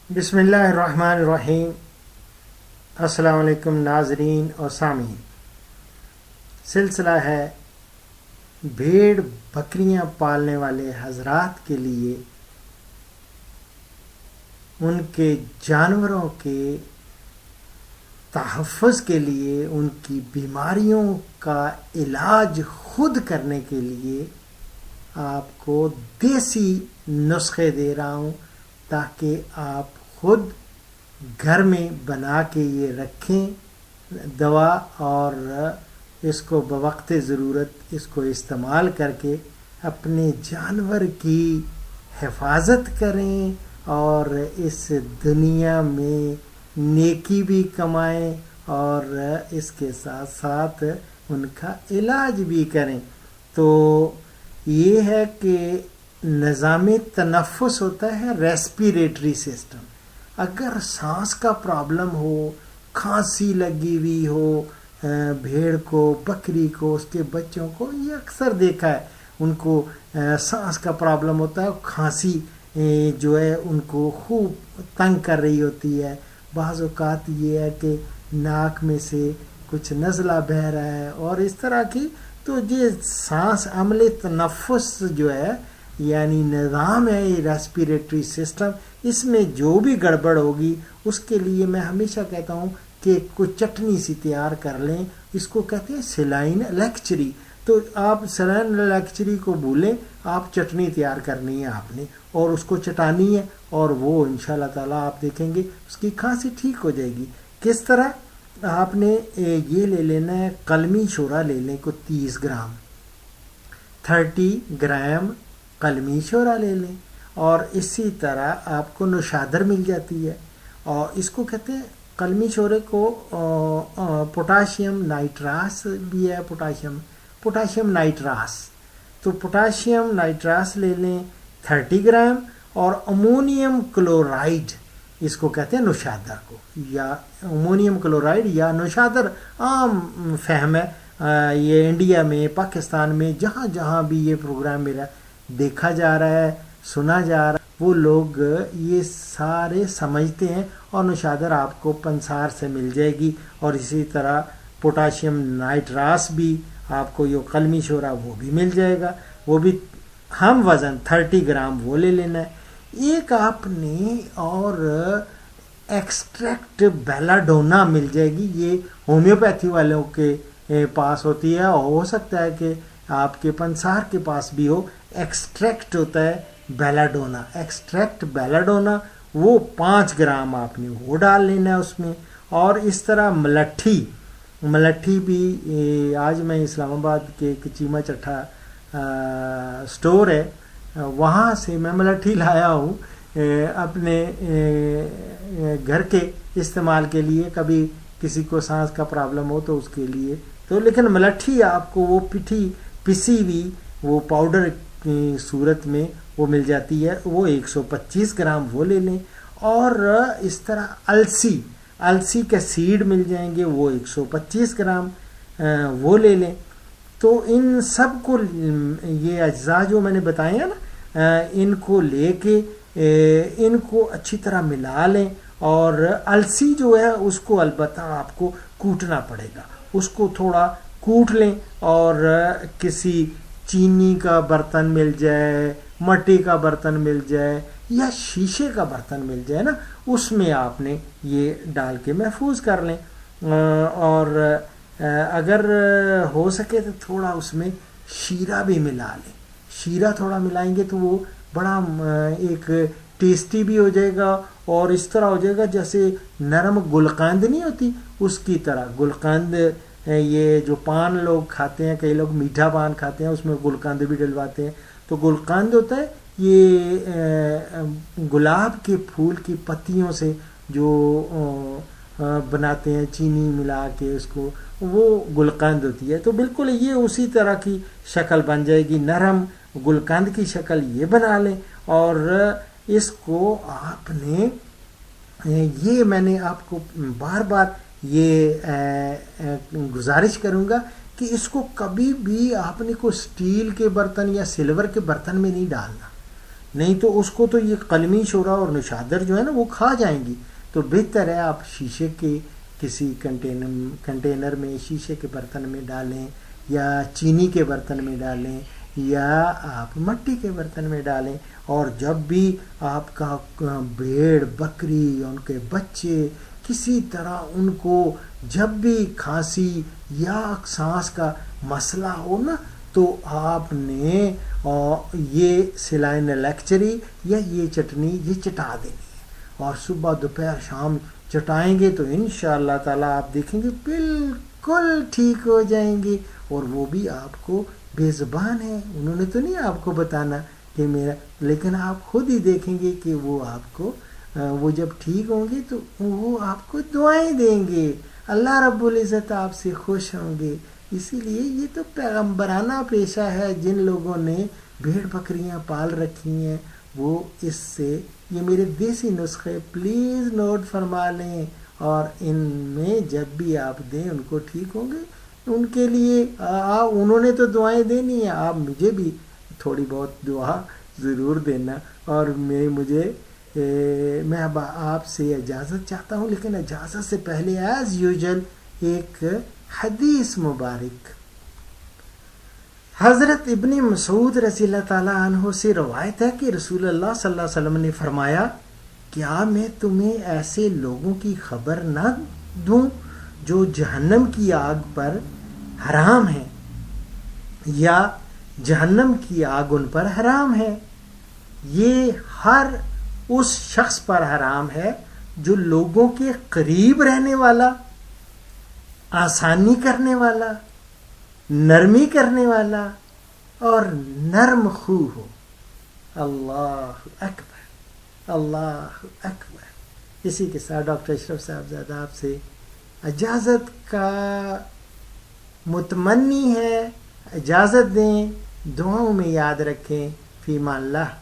بسم اللہ الرحمن الرحیم۔ السلام علیکم ناظرین اور سامعین۔ سلسلہ ہے بھیڑ بکریاں پالنے والے حضرات کے لیے ان کے جانوروں کے تحفظ کے لیے، ان کی بیماریوں کا علاج خود کرنے کے لیے آپ کو دیسی نسخے دے رہا ہوں تاکہ آپ خود گھر میں بنا کے یہ رکھیں دوا، اور اس کو بوقت ضرورت اس کو استعمال کر کے اپنے جانور کی حفاظت کریں اور اس دنیا میں نیکی بھی کمائیں اور اس کے ساتھ ساتھ ان کا علاج بھی کریں۔ تو یہ ہے کہ نظام تنفس ہوتا ہے ریسپیریٹری سسٹم۔ اگر سانس کا پرابلم ہو، کھانسی لگی ہوئی ہو بھیڑ کو، بکری کو، اس کے بچوں کو، یہ اکثر دیکھا ہے ان کو سانس کا پرابلم ہوتا ہے، کھانسی جو ہے ان کو خوب تنگ کر رہی ہوتی ہے۔ بعض اوقات یہ ہے کہ ناک میں سے کچھ نزلہ بہہ رہا ہے اور اس طرح کی، تو یہ سانس عمل تنفس جو ہے یعنی نظام ہے یہ ریسپیریٹری سسٹم، اس میں جو بھی گڑبڑ ہوگی اس کے لیے میں ہمیشہ کہتا ہوں کہ کوئی چٹنی سی تیار کر لیں، اس کو کہتے ہیں سیلائن الیکچری۔ تو آپ سیلائن الیکچری کو بھولیں، آپ چٹنی تیار کرنی ہے آپ نے اور اس کو چٹانی ہے، اور وہ انشاءاللہ تعالیٰ آپ دیکھیں گے اس کی کھانسی ٹھیک ہو جائے گی۔ کس طرح؟ آپ نے یہ لے لینا ہے، قلمی شورا لے لیں کو 30 گرام، 30 گرام قلمی شورا لے لیں، اور اسی طرح آپ کو نوشادر مل جاتی ہے، اور اس کو کہتے ہیں قلمی شورے کو پوٹاشیم نائٹراس بھی ہے، پوٹاشیم نائٹراس، تو پوٹاشیم نائٹراس لے لیں 30 گرام، اور امونیم کلورائڈ اس کو کہتے ہیں نوشادر کو، یا امونیم کلورائڈ یا نوشادر عام فہم ہے۔ یہ انڈیا میں، پاکستان میں، جہاں جہاں بھی یہ پروگرام میرا دیکھا جا رہا ہے، سنا جا رہا ہے، وہ لوگ یہ سارے سمجھتے ہیں، اور نوشادر آپ کو پنسار سے مل جائے گی، اور اسی طرح پوٹاشیم نائٹراس بھی آپ کو، یہ قلمی شورا وہ بھی مل جائے گا، وہ بھی ہم وزن 30 گرام وہ لے لینا ہے۔ ایک آپ نے اور ایکسٹریکٹ بیلاڈونا مل جائے گی، یہ ہومیوپیتھی والوں کے پاس ہوتی ہے، اور ہو سکتا ہے کہ آپ کے پنسار کے پاس بھی ہو۔ ایکسٹریکٹ ہوتا ہے بیلاڈونا، ایکسٹریکٹ بیلاڈونا، وہ 5 گرام آپ نے وہ ڈال لینا ہے اس میں۔ اور اس طرح ملٹھی بھی، آج میں اسلام آباد کے چیمہ چٹھا سٹور ہے، وہاں سے میں ملٹھی لایا ہوں اپنے گھر کے استعمال کے لیے، کبھی کسی کو سانس کا پرابلم ہو تو اس کے لیے، تو لیکن ملٹھی آپ کو وہ پسی ہوئی وہ پاؤڈر کی صورت میں وہ مل جاتی ہے، وہ 125 گرام وہ لے لیں۔ اور اس طرح السی کے سیڈ مل جائیں گے، وہ 125 گرام وہ لے لیں۔ تو ان سب کو، یہ اجزاء جو میں نے بتائے ہیں نا، ان کو لے کے ان کو اچھی طرح ملا لیں، اور السی جو ہے اس کو البتہ آپ کو کوٹنا پڑے گا، اس کو تھوڑا کوٹ لیں، اور کسی چینی کا برتن مل جائے، مٹی کا برتن مل جائے، یا شیشے کا برتن مل جائے نا، اس میں آپ نے یہ ڈال کے محفوظ کر لیں، اور اگر ہو سکے تو تھوڑا اس میں شیرہ بھی ملا لیں۔ شیرہ تھوڑا ملائیں گے تو وہ بڑا ایک ٹیسٹی بھی ہو جائے گا، اور اس طرح ہو جائے گا جیسے نرم گلقند نہیں ہوتی اس کی طرح۔ گلقند یہ جو پان لوگ کھاتے ہیں، کئی لوگ میٹھا پان کھاتے ہیں، اس میں گلقند بھی ڈلواتے ہیں، تو گلقند ہوتا ہے یہ گلاب کے پھول کی پتیوں سے جو بناتے ہیں چینی ملا کے، اس کو وہ گلقند ہوتی ہے۔ تو بالکل یہ اسی طرح کی شکل بن جائے گی، نرم گلقند کی شکل یہ بنا لیں، اور اس کو آپ نے، یہ میں نے آپ کو بار بار یہ گزارش کروں گا کہ اس کو کبھی بھی آپ نے کوئی اسٹیل کے برتن یا سلور کے برتن میں نہیں ڈالنا، نہیں تو اس کو تو یہ قلمی شورا اور نشادر جو ہے نا وہ کھا جائیں گی. تو بہتر ہے آپ شیشے کے کسی کنٹینر میں، شیشے کے برتن میں ڈالیں، یا چینی کے برتن میں ڈالیں، یا آپ مٹی کے برتن میں ڈالیں. اور جب بھی آپ کا بھیڑ بکری ان کے بچے کسی طرح ان کو جب بھی کھانسی یا سانس کا مسئلہ ہو نا، تو آپ نے یہ سلائن الیکچری یا یہ چٹنی یہ چٹا دینی ہے، اور صبح دوپہر شام چٹائیں گے تو انشاءاللہ تعالیٰ آپ دیکھیں گے بالکل ٹھیک ہو جائیں گے. اور وہ بھی آپ کو بے زبان ہے، انہوں نے تو نہیں آپ کو بتانا کہ میرا، لیکن آپ خود ہی دیکھیں گے کہ وہ آپ کو وہ جب ٹھیک ہوں گے تو وہ آپ کو دعائیں دیں گے، اللہ رب العزت آپ سے خوش ہوں گے. اسی لیے یہ تو پیغمبرانہ پیشہ ہے. جن لوگوں نے بھیڑ بکریاں پال رکھی ہیں وہ اس سے، یہ میرے دیسی نسخے پلیز نوٹ فرما لیں، اور ان میں جب بھی آپ دیں ان کو ٹھیک ہوں گے. ان کے لیے انہوں نے تو دعائیں دینی ہیں، آپ مجھے بھی تھوڑی بہت دعا ضرور دینا. اور میں اب آپ سے اجازت چاہتا ہوں، لیکن اجازت سے پہلے ایز یوزل ایک حدیث مبارک. حضرت ابن مسعود رضی اللہ تعالیٰ عنہ سے روایت ہے کہ رسول اللہ صلی اللہ علیہ وسلم نے فرمایا، کیا میں تمہیں ایسے لوگوں کی خبر نہ دوں جو جہنم کی آگ پر حرام ہیں، یا جہنم کی آگ ان پر حرام ہے. یہ ہر اس شخص پر حرام ہے جو لوگوں کے قریب رہنے والا، آسانی کرنے والا، نرمی کرنے والا اور نرم خو ہو. اللہ اکبر، اللہ اکبر. اسی کے ساتھ ڈاکٹر اشرف صاحبزادہ آپ سے اجازت کا متمنی ہے. اجازت دیں، دعاؤں میں یاد رکھیں. فی امان اللہ.